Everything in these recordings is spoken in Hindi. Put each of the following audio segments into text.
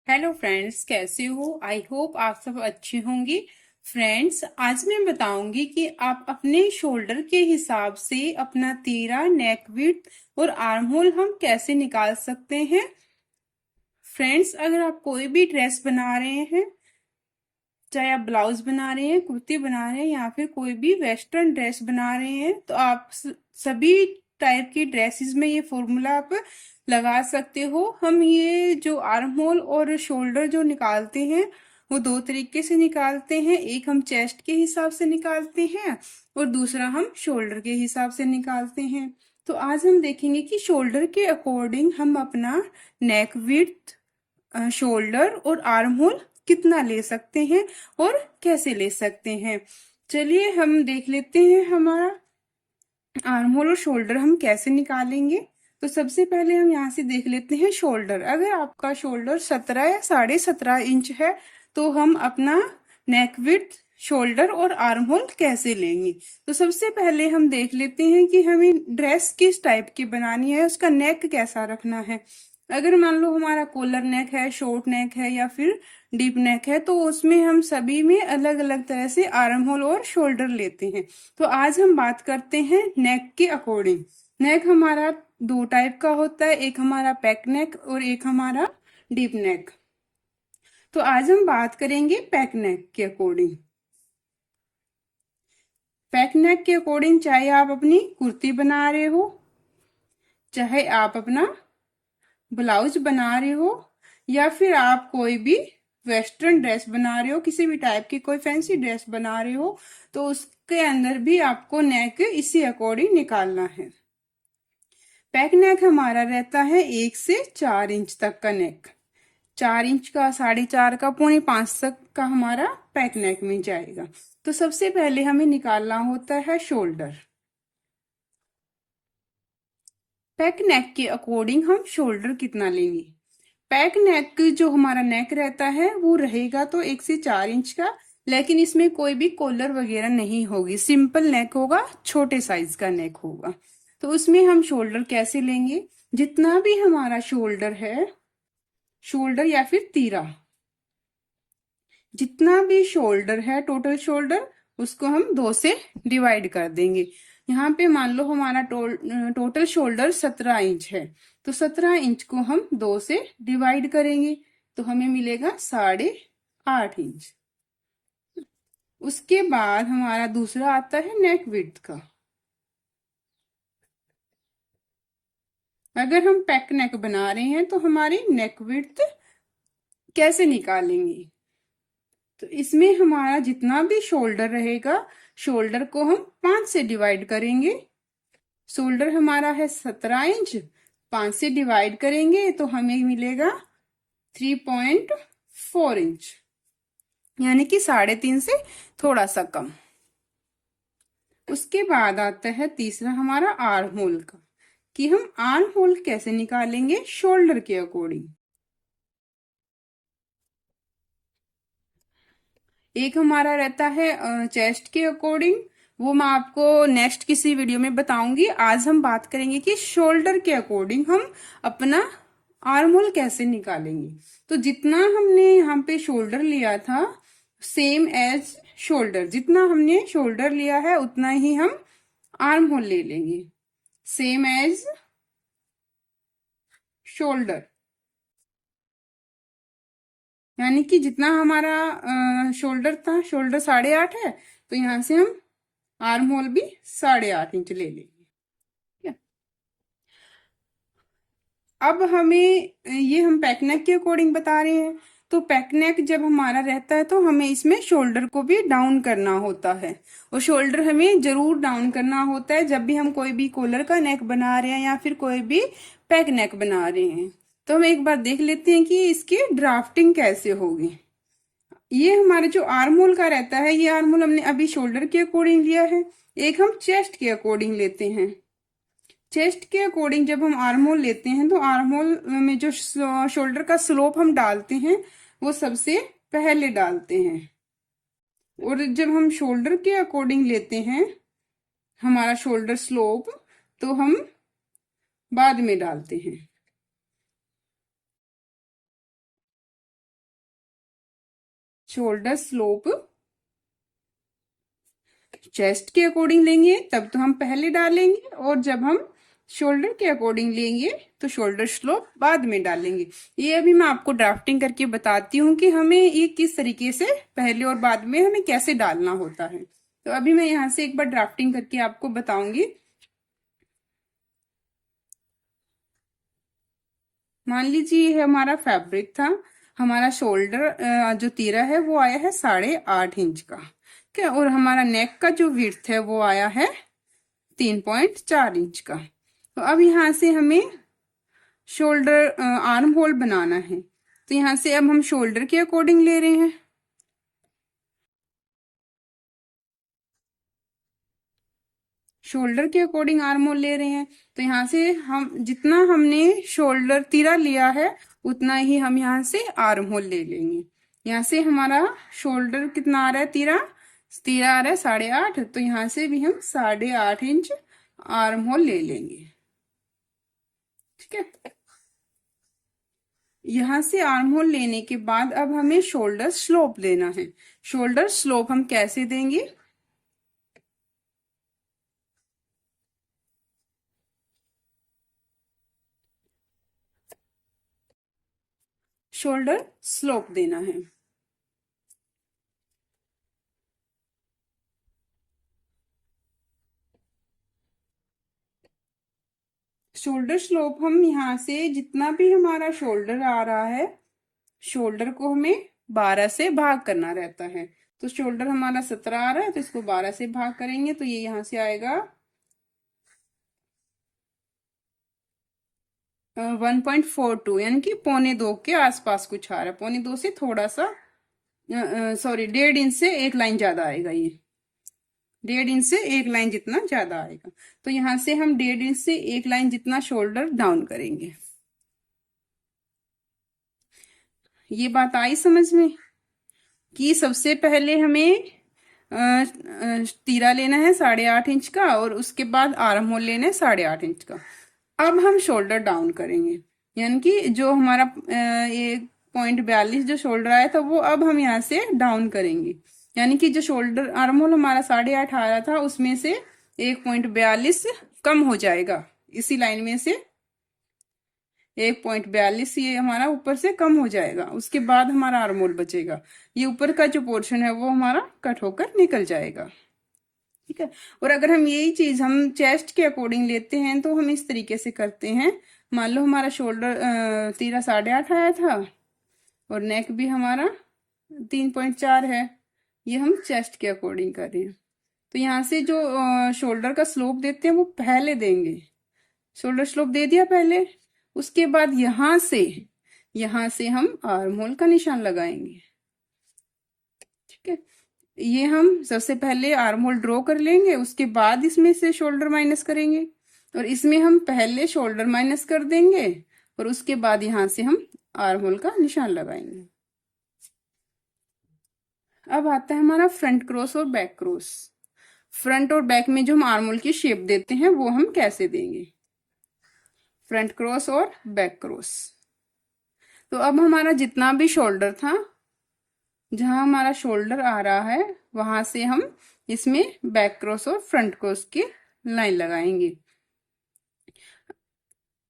हेलो फ्रेंड्स, कैसे हो? आई होप आप सब अच्छे होंगे। फ्रेंड्स, आज मैं बताऊंगी कि आप अपने शोल्डर के हिसाब से अपना तीरा, नेक विड्थ और आर्म होल हम कैसे निकाल सकते हैं। फ्रेंड्स, अगर आप कोई भी ड्रेस बना रहे हैं, चाहे आप ब्लाउज बना रहे हैं, कुर्ती बना रहे हैं या फिर कोई भी वेस्टर्न ड्रेस बना रहे हैं, तो आप सभी टाइप की ड्रेसेस में ये फॉर्मूला आप लगा सकते हो। हम ये जो आर्म होल और शोल्डर जो निकालते हैं वो दो तरीके से निकालते हैं। एक हम चेस्ट के हिसाब से निकालते हैं और दूसरा हम शोल्डर के हिसाब से निकालते हैं। तो आज हम देखेंगे कि शोल्डर के अकॉर्डिंग हम अपना नेक विड्थ, शोल्डर और आर्म होल कितना ले सकते हैं और कैसे ले सकते हैं। चलिए हम देख लेते हैं हमारा आर्म होल और शोल्डर हम कैसे निकालेंगे। तो सबसे पहले हम यहाँ से देख लेते हैं शोल्डर। अगर आपका शोल्डर 17 या 17.5 इंच है तो हम अपना नेक विड्थ, शोल्डर और आर्म होल कैसे लेंगे। तो सबसे पहले हम देख लेते हैं कि हमें ड्रेस किस टाइप की बनानी है, उसका नेक कैसा रखना है। अगर मान लो हमारा कॉलर नेक है, शॉर्ट नेक है या फिर डीप नेक है, तो उसमें हम सभी में अलग अलग तरह से आर्म होल और शोल्डर लेते हैं। तो आज हम बात करते हैं नेक के अकॉर्डिंग। नेक हमारा दो टाइप का होता है, एक हमारा पैक नेक और एक हमारा डीप नेक। तो आज हम बात करेंगे पैक नेक के अकॉर्डिंग। पैक नेक के अकॉर्डिंग चाहे आप अपनी कुर्ती बना रहे हो, चाहे आप अपना ब्लाउज बना रहे हो या फिर आप कोई भी वेस्टर्न ड्रेस बना रहे हो, किसी भी टाइप की कोई फैंसी ड्रेस बना रहे हो, तो उसके अंदर भी आपको नेक इसी अकॉर्डिंग निकालना है। पैक नेक हमारा रहता है 1 से 4 इंच तक का नेक। 4 इंच का, 4.5 का, 4.25 तक का हमारा पैक नेक में जाएगा। तो सबसे पहले हमें निकालना होता है शोल्डर। पैक नेक के अकॉर्डिंग हम शोल्डर कितना लेंगे। पैक नेक जो हमारा नेक रहता है वो रहेगा तो 1 से 4 इंच का, लेकिन इसमें कोई भी कॉलर वगैरह नहीं होगी, सिंपल नेक होगा, छोटे साइज का नेक होगा। तो उसमें हम शोल्डर कैसे लेंगे, जितना भी हमारा शोल्डर है, शोल्डर या फिर तीरा, जितना भी शोल्डर है, टोटल शोल्डर, उसको हम 2 से डिवाइड कर देंगे। यहाँ पे मान लो हमारा टोटल शोल्डर 17 इंच है, तो 17 इंच को हम 2 से डिवाइड करेंगे तो हमें मिलेगा 8.5 इंच। उसके बाद हमारा दूसरा आता है नेक विड्थ का। अगर हम पैक नेक बना रहे हैं तो हमारी नेक विड्थ कैसे निकालेंगे। तो इसमें हमारा जितना भी शोल्डर रहेगा, शोल्डर को हम 5 से डिवाइड करेंगे। शोल्डर हमारा है 17 इंच, 5 से डिवाइड करेंगे तो हमें मिलेगा 3.4 इंच, यानी कि 3.5 से थोड़ा सा कम। उसके बाद आता है तीसरा हमारा आर्म होल का, कि हम आर्म होल कैसे निकालेंगे शोल्डर के अकॉर्डिंग। एक हमारा रहता है चेस्ट के अकॉर्डिंग, वो मैं आपको नेक्स्ट किसी वीडियो में बताऊंगी। आज हम बात करेंगे कि शोल्डर के अकॉर्डिंग हम अपना आर्म होल कैसे निकालेंगे। तो जितना हमने यहाँ पे शोल्डर लिया था, सेम एज शोल्डर, जितना हमने शोल्डर लिया है उतना ही हम आर्म होल ले लेंगे, सेम एज शोल्डर। यानी कि जितना हमारा शोल्डर था, शोल्डर 8.5 है, तो यहाँ से हम आर्म होल भी 8.5 इंच ले लेंगे। ठीक है। अब हमें ये हम पैक नेक के अकॉर्डिंग बता रहे हैं। तो पैक नेक जब हमारा रहता है तो हमें इसमें शोल्डर को भी डाउन करना होता है, और शोल्डर हमें जरूर डाउन करना होता है जब भी हम कोई भी कॉलर का नेक बना रहे हैं या फिर कोई भी पैक नेक बना रहे हैं। तो हम एक बार देख लेते हैं कि इसकी ड्राफ्टिंग कैसे होगी। ये हमारे जो आर्म होल का रहता है, ये आर्म होल हमने अभी शोल्डर के अकॉर्डिंग लिया है। एक हम चेस्ट के अकॉर्डिंग लेते हैं। चेस्ट के अकॉर्डिंग जब हम आर्म होल लेते हैं तो आर्म होल में जो शोल्डर का स्लोप हम डालते हैं वो सबसे पहले डालते हैं, और जब हम शोल्डर के अकॉर्डिंग लेते हैं हमारा शोल्डर स्लोप, तो हम बाद में डालते हैं। शोल्डर स्लोप चेस्ट के अकॉर्डिंग लेंगे तब तो हम पहले डालेंगे, और जब हम शोल्डर के अकॉर्डिंग लेंगे तो शोल्डर स्लोप बाद में डालेंगे। ये अभी मैं आपको ड्राफ्टिंग करके बताती हूँ कि हमें ये किस तरीके से पहले और बाद में हमें कैसे डालना होता है। तो अभी मैं यहाँ से एक बार ड्राफ्टिंग करके आपको बताऊंगी। मान लीजिए ये हमारा फैब्रिक था, हमारा शोल्डर जो तीरा है वो आया है 8.5 इंच का, क्या, और हमारा नेक का जो विड्थ है वो आया है 3.4 इंच का। तो अब यहाँ से हमें शोल्डर आर्म होल बनाना है, तो यहाँ से अब हम शोल्डर के अकॉर्डिंग ले रहे हैं। शोल्डर के अकॉर्डिंग आर्म होल ले रहे हैं, तो यहाँ से हम जितना हमने शोल्डर तीरा लिया है उतना ही हम यहाँ से आर्म होल ले लेंगे। यहाँ से हमारा शोल्डर कितना आ रहा है, तीरा तीरा आ रहा है 8.5, तो यहाँ से भी हम 8.5 इंच आर्म होल ले लेंगे। ठीक है, यहाँ से आर्म होल लेने के बाद अब हमें शोल्डर स्लोप लेना है। शोल्डर स्लोप हम कैसे देंगे, शोल्डर स्लोप देना है। शोल्डर स्लोप हम यहाँ से जितना भी हमारा शोल्डर आ रहा है, शोल्डर को हमें 12 से भाग करना रहता है। तो शोल्डर हमारा 17 आ रहा है, तो इसको 12 से भाग करेंगे तो ये यहाँ से आएगा 1.42, यानी कि 1.25 के आसपास कुछ आ रहा है। 1.25 से थोड़ा सा सॉरी 1.5 इंच से एक लाइन ज्यादा आएगा, ये 1.5 इंच से एक लाइन जितना ज्यादा आएगा। तो यहाँ से हम 1.5 इंच से एक लाइन जितना शोल्डर डाउन करेंगे। ये बात आई समझ में कि सबसे पहले हमें तीरा लेना है 8.5 इंच का, और उसके बाद आर्म होल लेना है 8.5 इंच का। अब हम शोल्डर डाउन करेंगे, यानी कि जो हमारा 1.42 जो शोल्डर आया था वो अब हम यहाँ से डाउन करेंगे, यानी कि जो शोल्डर आर्म होल हमारा 8.5 आ रहा था उसमें से 1.42 कम हो जाएगा, इसी लाइन में से 1.42 ये हमारा ऊपर से कम हो जाएगा। उसके बाद हमारा आर्म होल बचेगा, ये ऊपर का जो पोर्शन है वो हमारा कट होकर निकल जाएगा। ठीक है, और अगर हम यही चीज हम चेस्ट के अकॉर्डिंग लेते हैं तो हम इस तरीके से करते हैं। मान लो हमारा शोल्डर तीरा 8.5 आया था और नेक भी हमारा 3.4 है, ये हम चेस्ट के अकॉर्डिंग कर रहे हैं। तो यहाँ से जो शोल्डर का स्लोप देते हैं वो पहले देंगे, शोल्डर स्लोप दे दिया पहले, उसके बाद यहाँ से हम आर्म होल का निशान लगाएंगे। ठीक है, ये हम सबसे पहले आर्म होल ड्रॉ कर लेंगे, उसके बाद इसमें से शोल्डर माइनस करेंगे, और इसमें हम पहले शोल्डर माइनस कर देंगे और उसके बाद यहाँ से हम आर्म होल का निशान लगाएंगे। अब आता है हमारा फ्रंट क्रॉस और बैक क्रॉस। फ्रंट और बैक में जो हम आर्म होल की शेप देते हैं वो हम कैसे देंगे, फ्रंट क्रॉस और बैक क्रॉस। तो अब हमारा जितना भी शोल्डर था, जहां हमारा शोल्डर आ रहा है वहां से हम इसमें बैक क्रॉस और फ्रंट क्रॉस की लाइन लगाएंगे।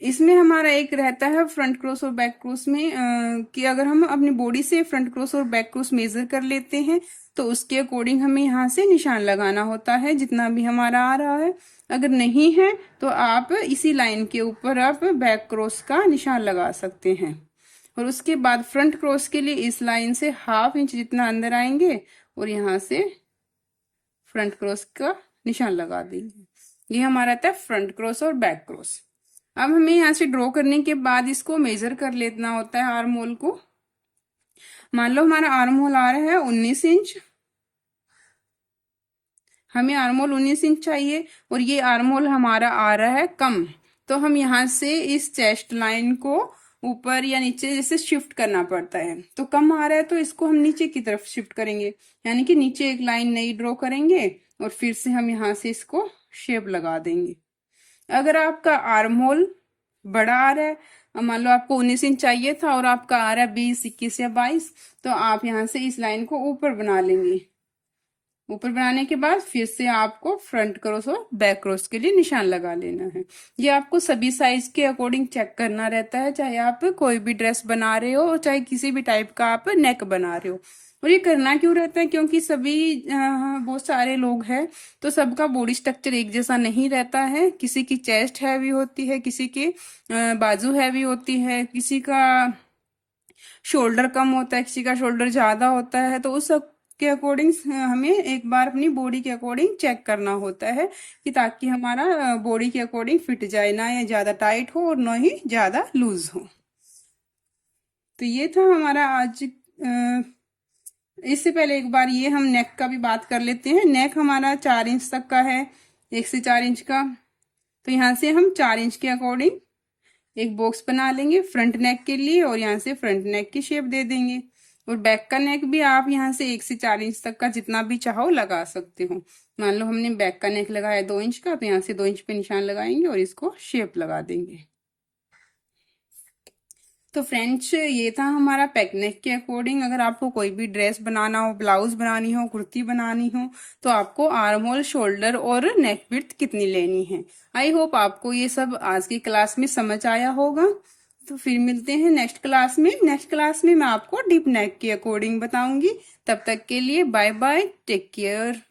इसमें हमारा एक रहता है फ्रंट क्रॉस और बैक क्रॉस में कि अगर हम अपनी बॉडी से फ्रंट क्रॉस और बैक क्रॉस मेजर कर लेते हैं तो उसके अकॉर्डिंग हमें यहाँ से निशान लगाना होता है जितना भी हमारा आ रहा है। अगर नहीं है तो आप इसी लाइन के ऊपर आप बैक क्रॉस का निशान लगा सकते हैं, और उसके बाद फ्रंट क्रॉस के लिए इस लाइन से 1/2 इंच जितना अंदर आएंगे और यहाँ से फ्रंट क्रॉस का निशान लगा देंगे। ये हमारा आता है फ्रंट क्रॉस और बैक क्रॉस। अब हमें यहाँ से ड्रॉ करने के बाद इसको मेजर कर लेना होता है आर्म होल को। मान लो हमारा आर्म होल आ रहा है 19 इंच, हमें आर्म होल 19 इंच चाहिए और ये आर्म होल हमारा आ रहा है कम, तो हम यहाँ से इस चेस्ट लाइन को ऊपर या नीचे जैसे शिफ्ट करना पड़ता है। तो कम आ रहा है तो इसको हम नीचे की तरफ शिफ्ट करेंगे, यानी कि नीचे एक लाइन नई ड्रॉ करेंगे और फिर से हम यहाँ से इसको शेप लगा देंगे। अगर आपका आर्म होल बड़ा आ रहा है अब मान लो आपको 19 इंच चाहिए था और आपका आ रहा है 20, 21 या 22, तो आप यहाँ से इस लाइन को ऊपर बना लेंगे। ऊपर बनाने के बाद फिर से आपको फ्रंट क्रॉस और बैक क्रॉस के लिए निशान लगा लेना है। ये आपको सभी साइज के अकॉर्डिंग चेक करना रहता है, चाहे आप कोई भी ड्रेस बना रहे हो और चाहे किसी भी टाइप का आप नेक बना रहे हो। और ये करना क्यों रहता है, क्योंकि सभी बहुत सारे लोग हैं तो सबका बॉडी स्ट्रक्चर एक जैसा नहीं रहता है। किसी की चेस्ट हैवी होती है, किसी के बाजू हैवी होती है, किसी का शोल्डर कम होता है, किसी का शोल्डर ज्यादा होता है। तो उस सब के अकॉर्डिंग हमें एक बार अपनी बॉडी के अकॉर्डिंग चेक करना होता है कि ताकि हमारा बॉडी के अकॉर्डिंग फिट जाए, ना ये ज्यादा टाइट हो और ना ही ज्यादा लूज हो। तो ये था हमारा आज। इससे पहले एक बार ये हम नेक का भी बात कर लेते हैं। नेक हमारा 4 इंच तक का है, 1 से 4 इंच का। तो यहाँ से हम 4 इंच के अकॉर्डिंग एक बॉक्स बना लेंगे फ्रंट नेक के लिए और यहाँ से फ्रंट नेक की शेप दे देंगे। और बैक का नेक भी आप यहाँ से 1 से 4 इंच तक का जितना भी चाहो लगा सकते हो। मान लो हमने बैक का नेक लगाया 2 इंच का, तो यहाँ से 2 इंच पे निशान लगाएंगे और इसको शेप लगा देंगे। तो फ्रेंड्स, ये था हमारा पैक नेक के अकॉर्डिंग। अगर आपको कोई भी ड्रेस बनाना हो, ब्लाउज बनानी हो, कुर्ती बनानी हो, तो आपको आर्म होल, शोल्डर और नेक विड्थ कितनी लेनी है। आई होप आपको ये सब आज की क्लास में समझ आया होगा। तो फिर मिलते हैं नेक्स्ट क्लास में। नेक्स्ट क्लास में मैं आपको डीप नेक के अकॉर्डिंग बताऊंगी। तब तक के लिए बाय बाय, टेक केयर।